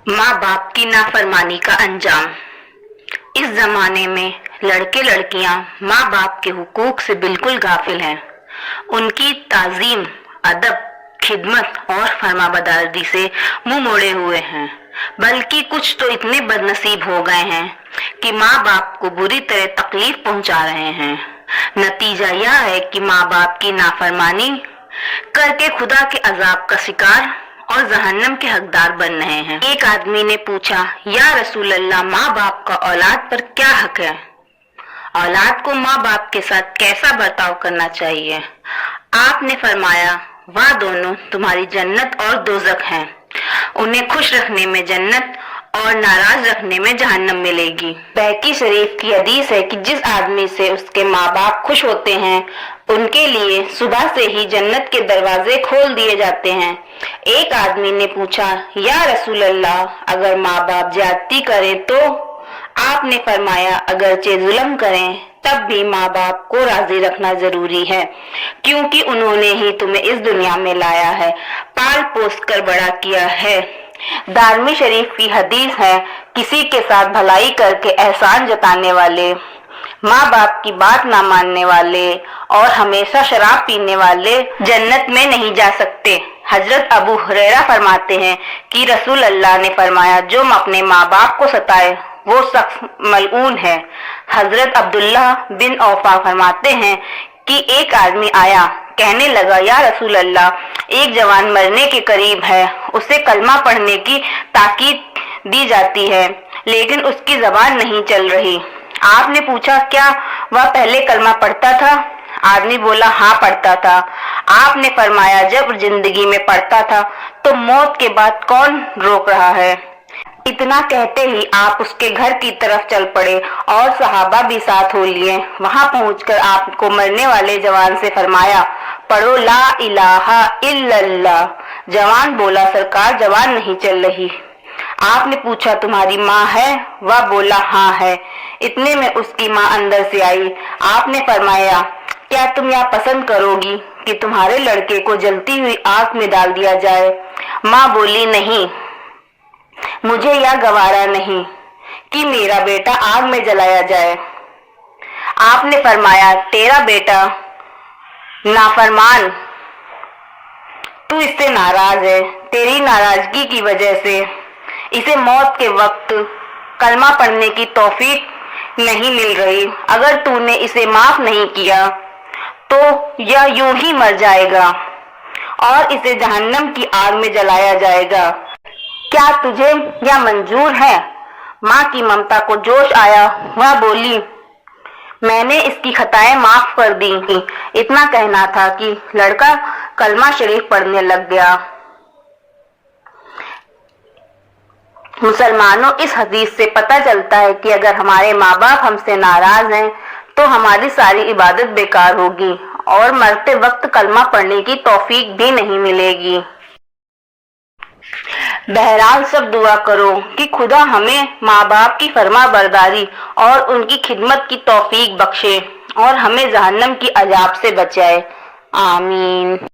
माँ बाप की नाफरमानी का अंजाम। इस जमाने में लड़के लड़कियां माँ बाप के हुकूक से बिल्कुल गाफिल हैं। उनकी ताजीम, अदब, खिदमत और फरमाबरदारी से मुंह मोड़े हुए हैं। बल्कि कुछ तो इतने बदनसीब हो गए हैं कि माँ बाप को बुरी तरह तकलीफ पहुंचा रहे हैं। नतीजा यह है कि माँ बाप की नाफरमानी करके खुदा के अजाब का शिकार और जहन्नम के हकदार बन रहे हैं। एक आदमी ने पूछा, या रसूल अल्लाह, माँ बाप का औलाद पर क्या हक है? औलाद को माँ बाप के साथ कैसा बर्ताव करना चाहिए? आपने फरमाया, वह दोनों तुम्हारी जन्नत और दोजख हैं। उन्हें खुश रखने में जन्नत और नाराज रखने में जहन्नम मिलेगी। बैकी शरीफ की हदीस है कि जिस आदमी से उसके माँ बाप खुश होते हैं उनके लिए सुबह से ही जन्नत के दरवाजे खोल दिए जाते हैं। एक आदमी ने पूछा, या रसूल अल्लाह, अगर माँ बाप ज्यादती करें तो? आपने फरमाया, अगरचे जुल्म करें तब भी माँ बाप को राजी रखना जरूरी है, क्योंकि उन्होंने ही तुम्हें इस दुनिया में लाया है, पाल पोस कर बड़ा किया है। दारमी शरीफ की हदीस है, किसी के साथ भलाई करके एहसान जताने वाले, माँ बाप की बात ना मानने वाले और हमेशा शराब पीने वाले जन्नत में नहीं जा सकते। हजरत अबू हुरैरा फरमाते हैं कि रसूल अल्लाह ने फरमाया, जो अपने माँ बाप को सताए वो शख्स मलऊन है। हजरत अब्दुल्लाह बिन औफा फरमाते हैं कि एक आदमी आया, कहने लगा, या रसूल अल्लाह, एक जवान मरने के करीब है, उसे कलमा पढ़ने की ताकीद दी जाती है लेकिन उसकी जबान नहीं चल रही। आपने पूछा, क्या वह पहले कलमा पढ़ता था? आदमी बोला, हाँ पढ़ता था। आपने फरमाया, जब जिंदगी में पढ़ता था तो मौत के बाद कौन रोक रहा है? इतना कहते ही आप उसके घर की तरफ चल पड़े और सहाबा भी साथ हो लिए। वहां पहुंचकर आपको मरने वाले जवान से फरमाया, पढ़ो ला इलाहा इल्लल्लाह। जवान बोला, सरकार जवान नहीं चल रही। आपने पूछा, तुम्हारी माँ है? वह बोला, हाँ है। इतने में उसकी माँ अंदर से आई। आपने फरमाया, क्या तुम यह पसंद करोगी कि तुम्हारे लड़के को जलती हुई आग में डाल दिया जाए? माँ बोली, नहीं, मुझे यह गवारा नहीं कि मेरा बेटा आग में जलाया जाए। आपने फरमाया, तेरा बेटा नाफरमान, तू इससे नाराज है। तेरी नाराजगी की वजह से इसे मौत के वक्त कलमा पढ़ने की तौफीक नहीं मिल रही। अगर तूने इसे माफ नहीं किया तो यह यूं ही मर जाएगा और इसे जहन्नम की आग में जलाया जाएगा। क्या तुझे यह मंजूर है? माँ की ममता को जोश आया। वह बोली, मैंने इसकी खताएं माफ कर दी। इतना कहना था कि लड़का कलमा शरीफ पढ़ने लग गया। मुसलमानों, इस हदीस से पता चलता है कि अगर हमारे माँ बाप हमसे नाराज हैं तो हमारी सारी इबादत बेकार होगी और मरते वक्त कलमा पढ़ने की तौफीक भी नहीं मिलेगी। बहरहाल सब दुआ करो कि खुदा हमें माँ बाप की फरमा बरदारी और उनकी खिदमत की तौफीक बख्शे और हमें जहन्नम की अजाब से बचाए। आमीन।